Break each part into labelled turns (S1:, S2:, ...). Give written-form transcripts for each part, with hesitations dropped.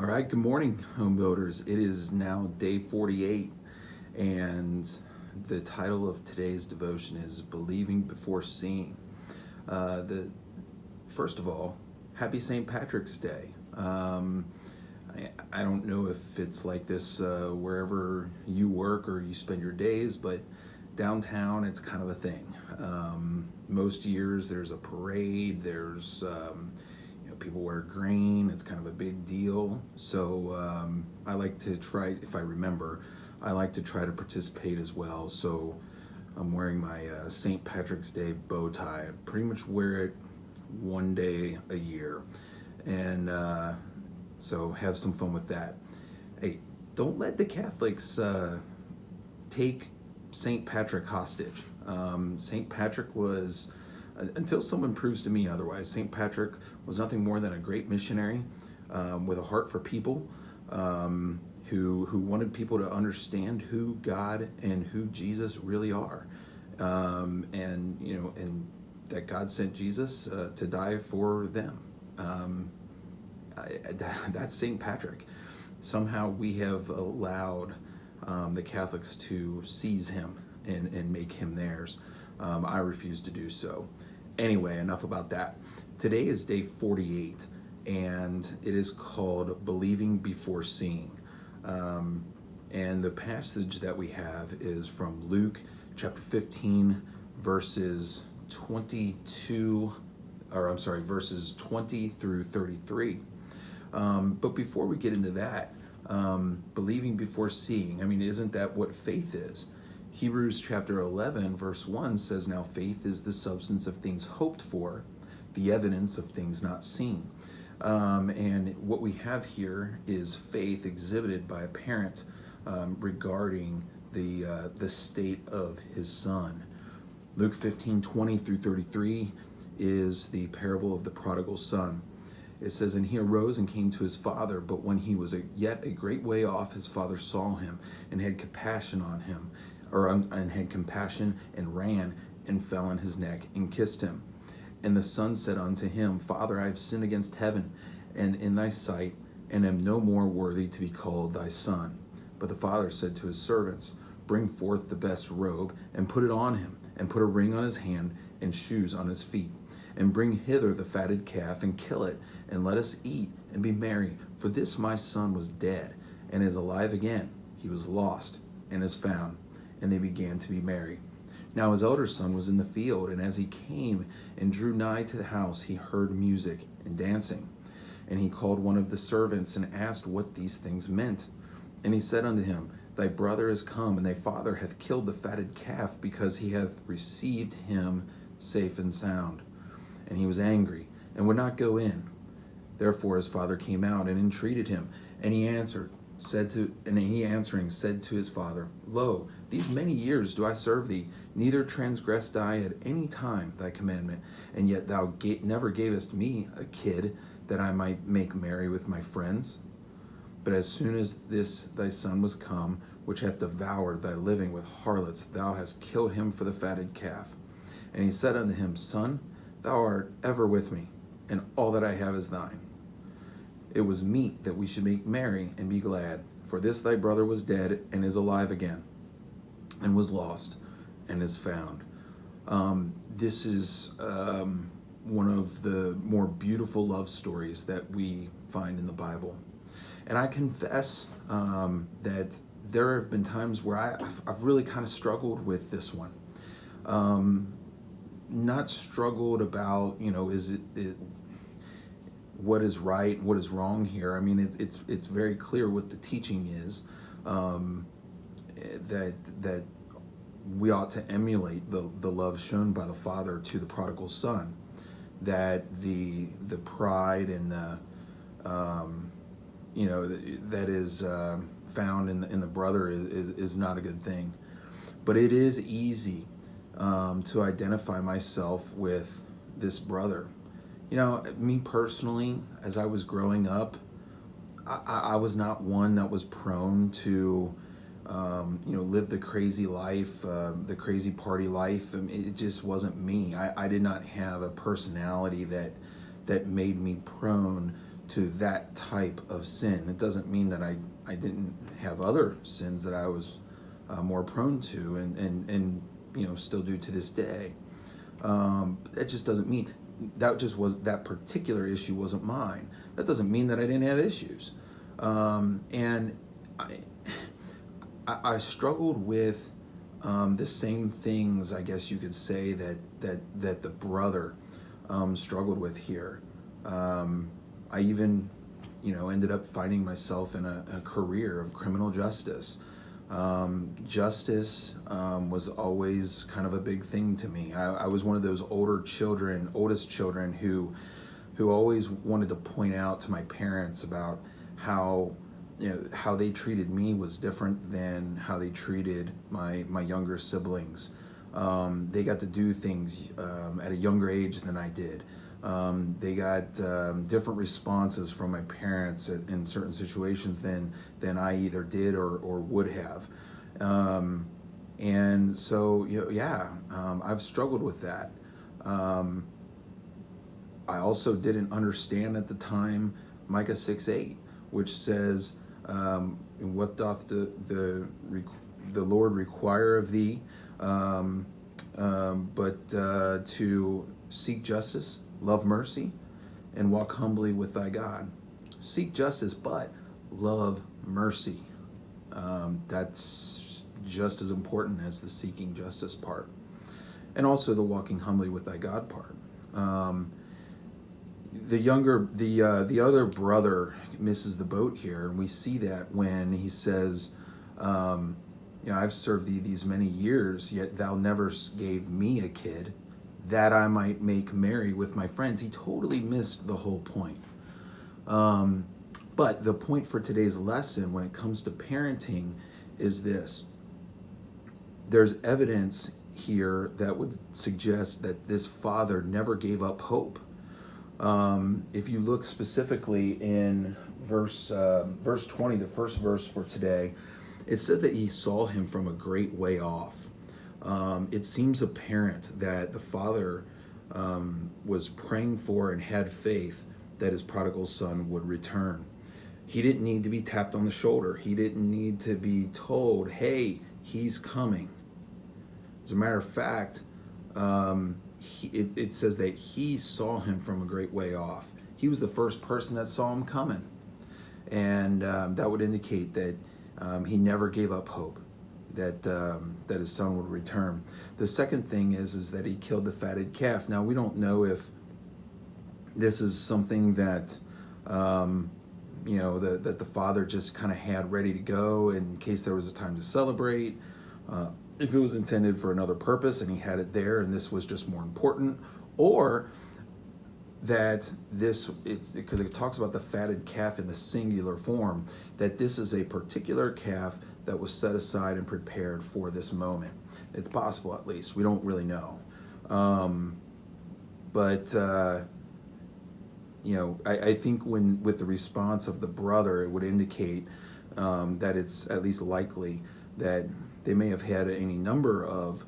S1: All right, good morning, home builders. It is now day 48, and the title of today's devotion is Believing Before Seeing. The First of all, happy St. Patrick's Day. I don't know if it's like this wherever you work or you spend your days, but downtown it's kind of a thing. Most years there's a parade, there's people wear green. It's kind of a big deal. So I like to try, if I remember, I like to try to participate as well. So I'm wearing my St. Patrick's Day bow tie. I pretty much wear it one day a year. And so have some fun with that. Hey, don't let the Catholics take St. Patrick hostage. St. Patrick was, until someone proves to me otherwise, St. Patrick was nothing more than a great missionary with a heart for people, who wanted people to understand who God and who Jesus really are, and that God sent Jesus to die for them. That's St. Patrick. Somehow we have allowed the Catholics to seize him and make him theirs. I refuse to do so. Anyway, enough about that. Today is day 48, and it is called Believing Before Seeing. And the passage that we have is from Luke chapter 15, verses 20 through 33. But before we get into that, believing before seeing, I mean, isn't that what faith is? Hebrews chapter 11, verse 1 says, "Now faith is the substance of things hoped for, the evidence of things not seen." And what we have here is faith exhibited by a parent regarding the state of his son. Luke 15:20 through 33 is the parable of the prodigal son. It says, "And he arose and came to his father, but when he was yet a great way off, his father saw him and had compassion on him, and had compassion, and ran and fell on his neck and kissed him. And the son said unto him, Father, I have sinned against heaven and in thy sight, and am no more worthy to be called thy son. But the father said to his servants, Bring forth the best robe, and put it on him, and put a ring on his hand, and shoes on his feet. And bring hither the fatted calf, and kill it, and let us eat, and be merry. For this my son was dead, and is alive again. He was lost, and is found. And they began to be merry. Now his elder son was in the field, and as he came and drew nigh to the house, he heard music and dancing. And he called one of the servants, and asked what these things meant. And he said unto him, Thy brother is come, and thy father hath killed the fatted calf, because he hath received him safe and sound. And he was angry, and would not go in. Therefore his father came out and entreated him. And he answering said to his father, Lo, these many years do I serve thee, neither transgressed I at any time thy commandment, and yet thou never gavest me a kid, that I might make merry with my friends. But as soon as this thy son was come, which hath devoured thy living with harlots, thou hast killed him for the fatted calf. And he said unto him, Son, thou art ever with me, and all that I have is thine. It was meet that we should make merry and be glad. For this thy brother was dead, and is alive again, and was lost, and is found." This is one of the more beautiful love stories that we find in the Bible. And I confess that there have been times where I've really kind of struggled with this one. Not struggled about, is it what is right, what is wrong here. I mean, it's very clear what the teaching is, that we ought to emulate the love shown by the father to the prodigal son. That the pride and the that is found in the brother is not a good thing. But it is easy to identify myself with this brother. Me personally, as I was growing up, I was not one that was prone to, live the crazy life, the crazy party life. I mean, it just wasn't me. I did not have a personality that made me prone to that type of sin. It doesn't mean that I didn't have other sins that I was more prone to and still do to this day. That just doesn't mean that particular issue wasn't mine. That doesn't mean that I didn't have issues. And I struggled with the same things, I guess you could say, that the brother struggled with here. I even, ended up finding myself in a career of criminal justice. Justice was always kind of a big thing to me. I was one of those oldest children who always wanted to point out to my parents about how they treated me was different than how they treated my younger siblings. They got to do things at a younger age than I did. They got different responses from my parents in certain situations than I either did or would have. And so, I've struggled with that. I also didn't understand at the time Micah 6:8, which says, what doth the Lord require of thee, but to seek justice, love mercy, and walk humbly with thy God. Seek justice, but love mercy. That's just as important as the seeking justice part, and also the walking humbly with thy God part. The other brother misses the boat here, and we see that when he says, I've served thee these many years, yet thou never gave me a kid, that I might make merry with my friends. He totally missed the whole point. But the point for today's lesson when it comes to parenting is this. There's evidence here that would suggest that this father never gave up hope. If you look specifically in verse 20, the first verse for today, it says that he saw him from a great way off. It seems apparent that the father was praying for and had faith that his prodigal son would return. He didn't need to be tapped on the shoulder. He didn't need to be told, hey, he's coming. As a matter of fact, it says that he saw him from a great way off. He was the first person that saw him coming. And that would indicate that he never gave up hope that his son would return. The second thing is that he killed the fatted calf. Now, we don't know if this is something that that the father just kind of had ready to go in case there was a time to celebrate. If it was intended for another purpose and he had it there and this was just more important, or that it's because it talks about the fatted calf in the singular form, that this is a particular calf that was set aside and prepared for this moment. It's possible, at least. We don't really know. I think with the response of the brother, it would indicate that it's at least likely that they may have had any number of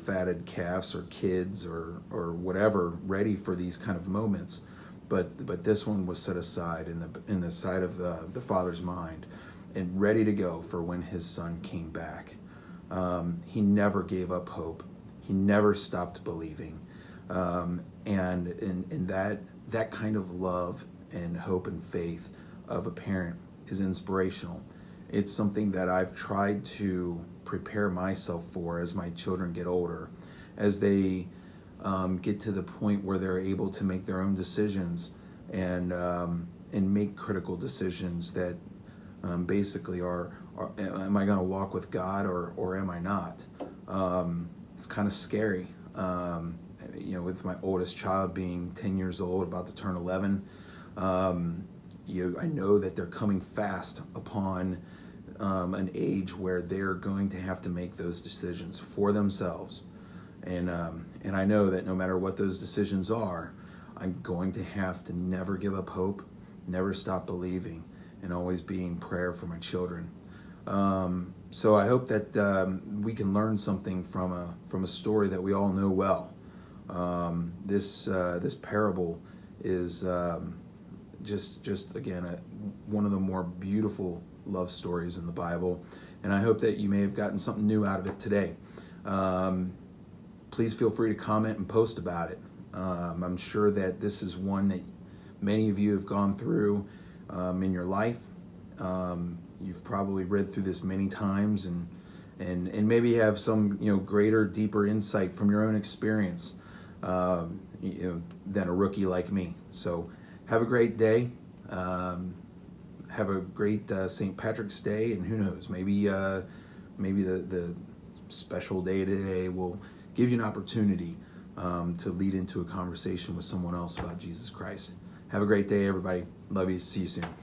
S1: fatted calves or kids or whatever ready for these kind of moments, but this one was set aside in the side of the father's mind and ready to go for when his son came back. He never gave up hope. He never stopped believing, and in that kind of love and hope and faith of a parent is inspirational. It's something that I've tried to prepare myself for as my children get older, as they get to the point where they're able to make their own decisions and make critical decisions that basically are am I going to walk with God or am I not? It's kind of scary. With my oldest child being 10 years old, about to turn 11, I know that they're coming fast upon an age where they're going to have to make those decisions for themselves. And I know that no matter what those decisions are, I'm going to have to never give up hope, never stop believing, and always be in prayer for my children. So I hope that we can learn something from a story that we all know well. This parable is just again, one of the more beautiful love stories in the Bible. And I hope that you may have gotten something new out of it today. Please feel free to comment and post about it. I'm sure that this is one that many of you have gone through in your life. You've probably read through this many times and maybe have some greater, deeper insight from your own experience than a rookie like me. So have a great day. Have a great St. Patrick's Day, and who knows, maybe the special day today will give you an opportunity to lead into a conversation with someone else about Jesus Christ. Have a great day, everybody. Love you. See you soon.